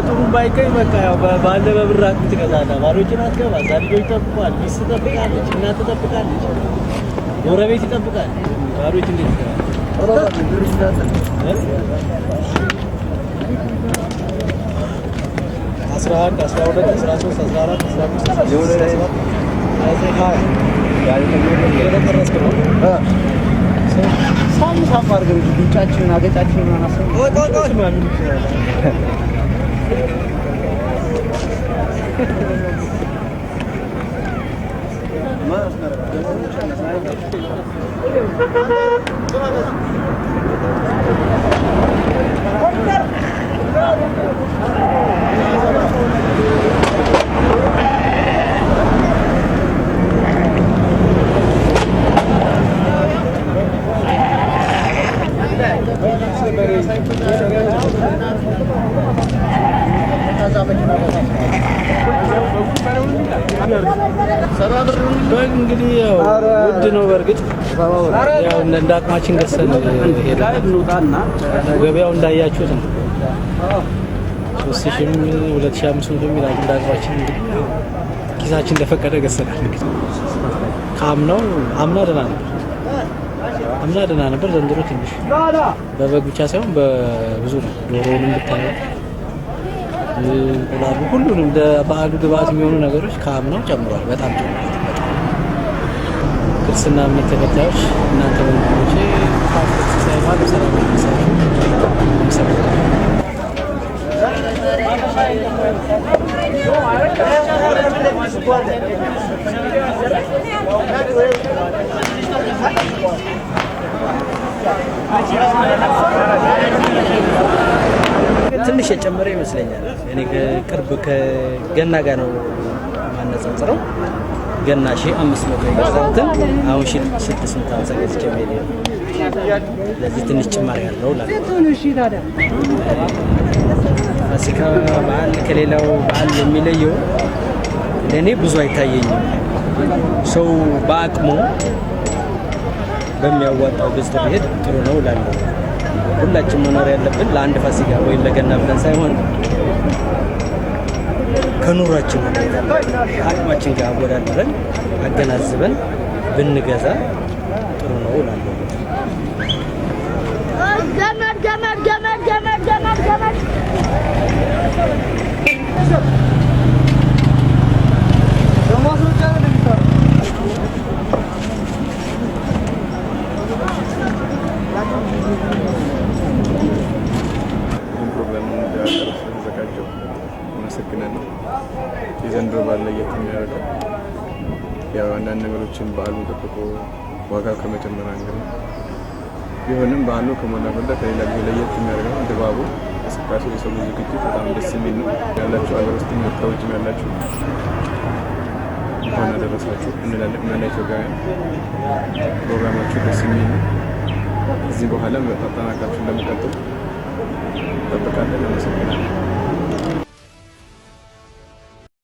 ጥሩም ባይቀኝ በቃ ያው ባለ በብራት ትገዛና ባሎችን አትገባ። እዛ ልጆች ይጠብቃል፣ ሚስት ትጠብቃለች፣ እናት ትጠብቃለች፣ ጎረቤት ይጠብቃል። ባሎች እንዴት ይገባል? 11 12 13 14 15 ሳም አድርገን ጉንጫችንን አገጫችንን አናሰም እንግዲህ ያው ውድ ነው። በእርግጥ ያው እንደ አቅማችን ገዝተን ሄደን ገበያው እንዳያችሁት ነው። 3000 2500 የሚል እንደ አቅማችን እንግዲህ ኪሳችን እንደፈቀደ ገዝተናል። እንግዲህ ከአምናው አምና ደህና ነበር። ዘንድሮ ትንሽ በበግ ብቻ ሳይሆን በብዙ ነው። ዶሮውንም ብታየው እንቁላሉ፣ ሁሉንም እንደ በዓሉ ግብአት የሚሆኑ ነገሮች ከአምናው ጨምሯል። በጣም ጨምሯል። ክርስትና እምነት ተከታዮች እናንተ ወንድሞቼ ሳይማሉ ሰላም ትንሽ የጨመረ ይመስለኛል። እኔ ቅርብ ከገና ጋር ነው ማነጻጽረው። ገና 1500 የገዛሁትን አሁን 650 ገዝቼ ሜል ነው። ለዚህ ትንሽ ጭማሪ ያለው ፋሲካ በዓል ከሌላው በዓል የሚለየው ለእኔ ብዙ አይታየኝም። ሰው በአቅሙ በሚያዋጣው ገዝቶ ቢሄድ ጥሩ ነው እላለሁ። ሁላችን መኖር ያለብን ለአንድ ፋሲካ ወይም ለገና ብለን ሳይሆን ከኑሯችን አቅማችን ጋር አወዳድረን አገናዝበን ብንገዛ ጥሩ ነው እላለሁ። ገመድ የዘንድሮ በዓል ለየት የሚያደርገው ያው አንዳንድ ነገሮችን በዓሉን ጠብቆ ዋጋው ከመጨመር አንግል ቢሆንም በዓሉ ከሞላ ጎደል ከሌላ ጊዜ ለየት የሚያደርገው ድባቡ፣ እንቅስቃሴው፣ የሰው ዝግጅት በጣም ደስ የሚል ነው። ያላችሁ ሀገር ውስጥም ከውጭም ያላችሁ እንኳን አደረሳችሁ እንላለን። እና ኢትዮጵያውያን ፕሮግራማችሁ ደስ የሚል ነው። እዚህ በኋላ አጠናክራችሁ እንደምትቀጥሉ እንጠብቃለን። አመሰግናለሁ።